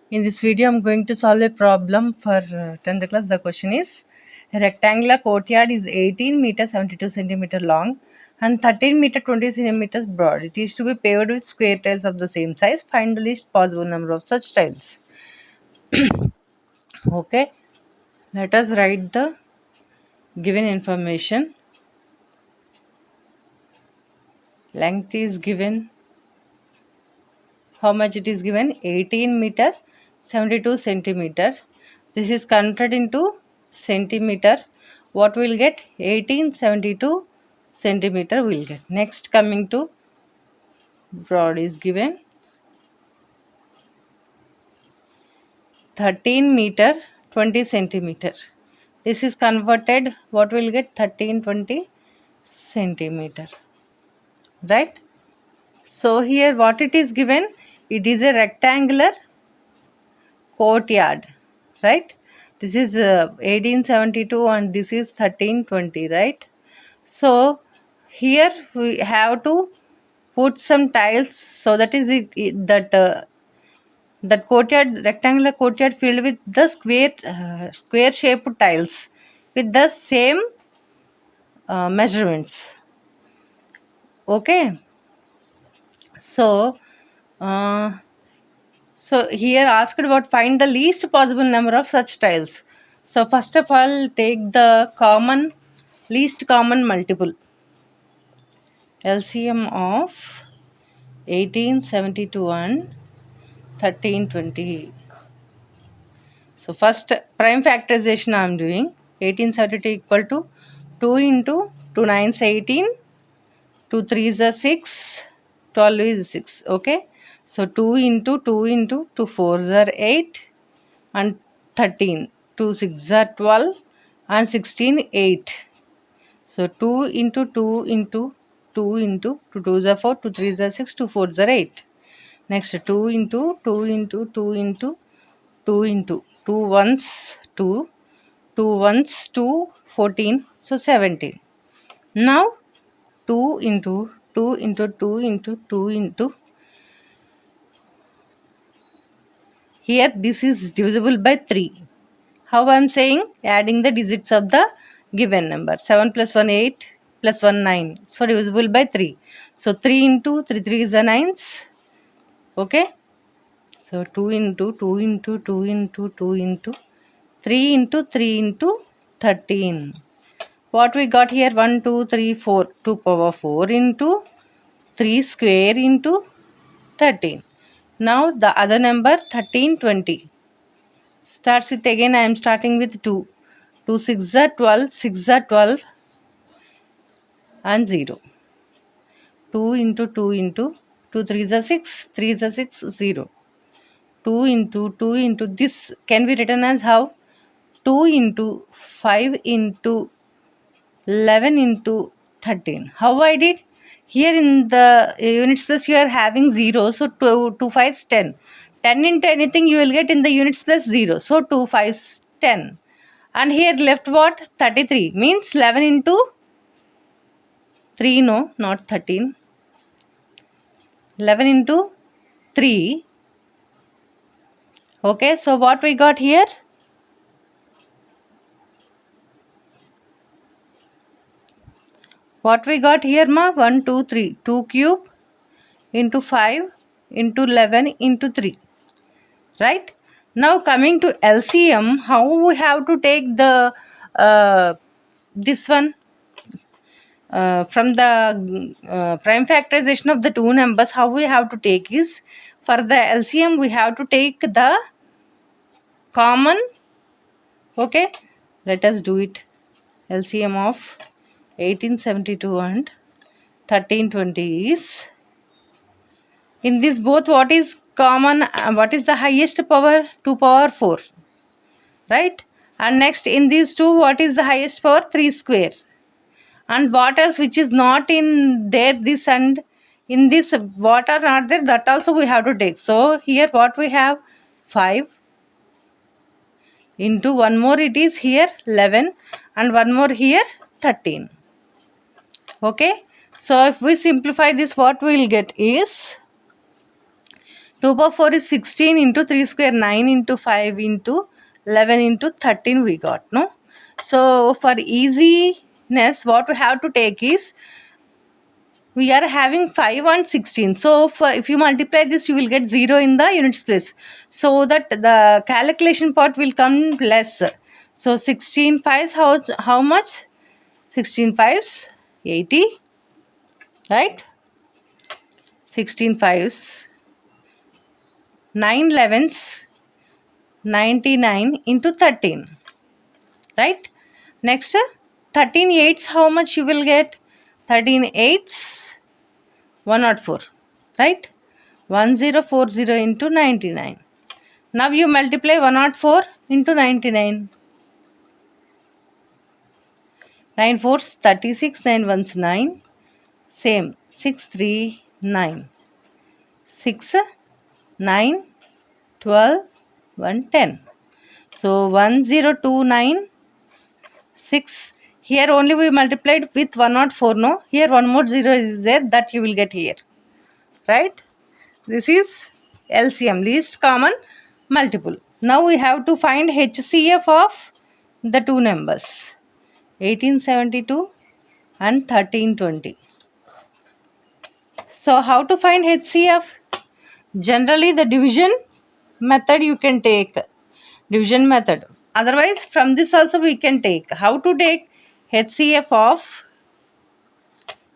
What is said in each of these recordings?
In this video, I'm going to solve a problem for 10th class. The question is, a rectangular courtyard is 18 meter 72 centimeter long and 13 meter 20 centimeters broad. It is to be paved with square tiles of the same size. Find the least possible number of such tiles. Okay, let us write the given information. Length is given. How much it is given? 18 meter 72 centimeter. This is converted into centimeter. What will get? 1872 centimeter will get. Next, coming to broad is given 13 meter 20 centimeter. This is converted. What will get? 1320 centimeter, right? So here what it is given? It is a rectangular courtyard, right? This is 1872 and this is 1320, right? So here we have to put some tiles, so that is that courtyard, rectangular courtyard filled with the square shaped tiles with the same measurements. Okay, so uh, here asked about find the least possible number of such tiles. So first of all, take the least common multiple. LCM of 1872 and 1320. So first prime factorization I am doing. 1872 equal to 2 into 2 9s 18, 2 3s are 6, 12 is 6. Okay. So 2 into 2 into 2 4s are 8 and 13. 2 6 are 12 and 16 8. So 2 into 2 into 2 into 2 2s are 4, 2 3s are 6, 2 4s are 8. Next 2 into 2 into 2 into 2 into 2 ones 2, 2 ones 2, 14, so 17. Now 2 into 2 into 2 into 2 into, here this is divisible by 3. How I am saying? Adding the digits of the given number. 7 plus 1 8 plus 1 9. So divisible by 3. So 3 into 3 3 is a 9s. Okay. So 2 into 2 into 2 into 2 into 3 into 3 into 13. What we got here? 1 2 3 4. 2 power 4 into 3 square into 13. Now the other number 1320. Starts with, again I am starting with 2. 2 6 are 12, 6 are 12 and 0. 2 into 2 into 2 3 is a 6, 3 is a 6, 0. 2 into 2 into, this can be written as how? 2 into 5 into 11 into 13. How I did? Here in the units plus you are having 0, so 2 5 is 10. 10 into anything you will get in the units plus 0, so 2 5 is 10. And here left what? 33, means 11 into 3, no, not 13. 11 into 3. Okay, so what we got here? What we got here, ma? 1 2 3. 2 cube into 5 into 11 into 3. Right? Now coming to LCM, how we have to take the this one? From the prime factorization of the two numbers, how we have to take is, for the LCM we have to take the common. Okay, let us do it. LCM of 1872 and 1320 is, in this both what is common, what is the highest power? 2 power 4, right? And next in these two, what is the highest power? 3 square. And what else which is not in there, this and in this, what are not there, that also we have to take. So here what we have? 5 into one more, it is here 11, and one more here 13. Okay, so if we simplify this, what we will get is 2 power 4 is 16 into 3 square, 9 into 5 into 11 into 13 we got, no? So for easiness, what we have to take is, we are having 5 and 16. So if you multiply this, you will get 0 in the units place. So that the calculation part will come less. So 16 fives, how much? 16 fives, 80, right? 16 fives, 9 11s, 99 into 13, right? Next, 13 eights, how much you will get? 13 eights, 104, right? 1040 into 99. Now you multiply 104 into 99. 9 fours 36, 9 ones 9. Same 6 3 9. 6 9 12 1 10. So 1029 6. Here only we multiplied with 104, no? Here one more 0 is there, that you will get here, right? This is LCM, least common multiple. Now we have to find HCF of the two numbers, 1872 and 1320. So how to find HCF? Generally the division method you can take. Division method. Otherwise from this also we can take. How to take HCF of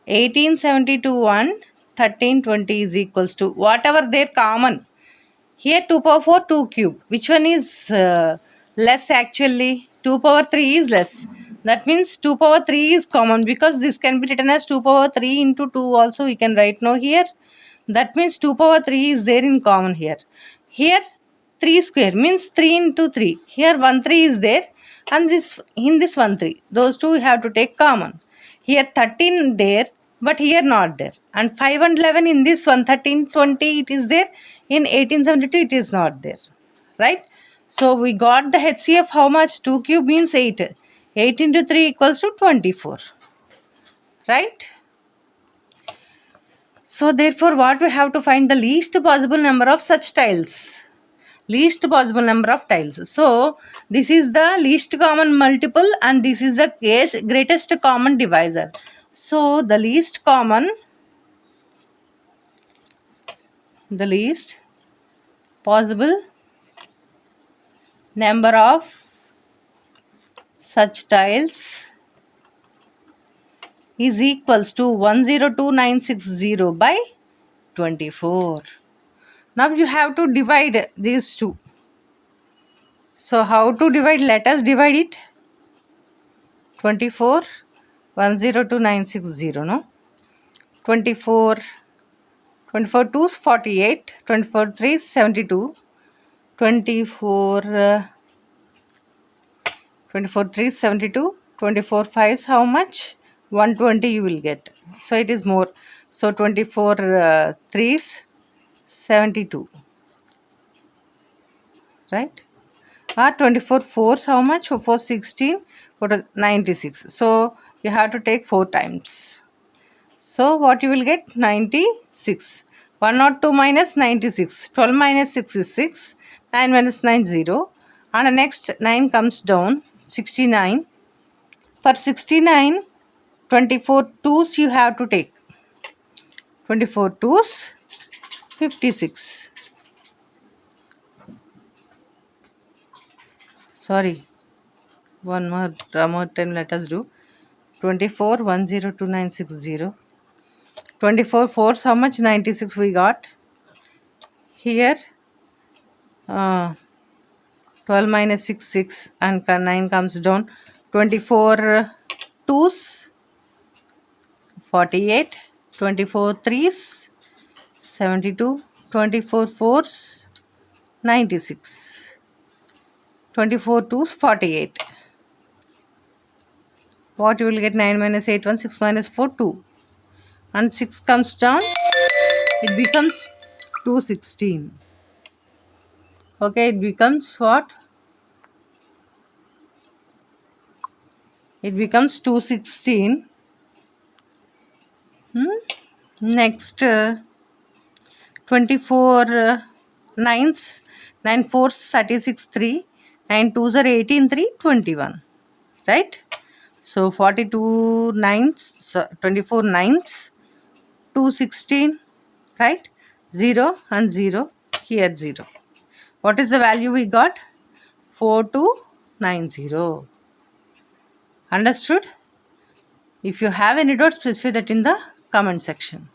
1872 and 1320 is equals to whatever their common. Here 2 power 4, 2 cube. Which one is less actually? 2 power 3 is less. That means 2 power 3 is common, because this can be written as 2 power 3 into 2 also we can write now here. That means 2 power 3 is there in common here. Here 3 square means 3 into 3. Here 1 3 is there, and this in this 1 3. Those two we have to take common. Here 13 there, but here not there. And 5 and 11 in this one, 13 20 it is there. In 1872 it is not there. Right? So we got the HCF how much? 2 cube means 8. 8 into 3 equals to 24. Right? So therefore what we have to find? The least possible number of such tiles. Least possible number of tiles. So this is the least common multiple, and this is the greatest common divisor. So the least possible number of such tiles is equals to 102960 by 24. Now you have to divide these two. So how to divide? Let us divide it. 24 102960, no? 24 24 2s 48, 24 3s 72, 24 24 3s 72, 24 5s how much? 120 you will get. So it is more. So 24 3s 72, right? 24 4s how much? 4 16, 4 96. So you have to take 4 times. So what you will get? 96. 102 minus 96. 12 minus 6 is 6. 9 minus 9 0. And the next 9 comes down. 69. For 69, 24 twos you have to take. 24 twos, 56. Sorry. One more time let us do. 24 102960. 24 fours how much? 96 we got. Here 12 minus 6 6, and 9 comes down. 24 twos 48, 24 threes 72, 24 fours 96, 24 twos 48. What you will get? 9 minus 8 1, 6 minus 4 2, and 6 comes down, it becomes 216. Okay, it becomes what? It becomes 216. Next 24 nines, 9 fours 36 3, 9 twos are 18 3, 21, right? So 42 nines, so 24 nines, 216, right? 0 and 0, here 0. What is the value we got? 4290. Understood? If you have any doubts, please fill that in the comment section.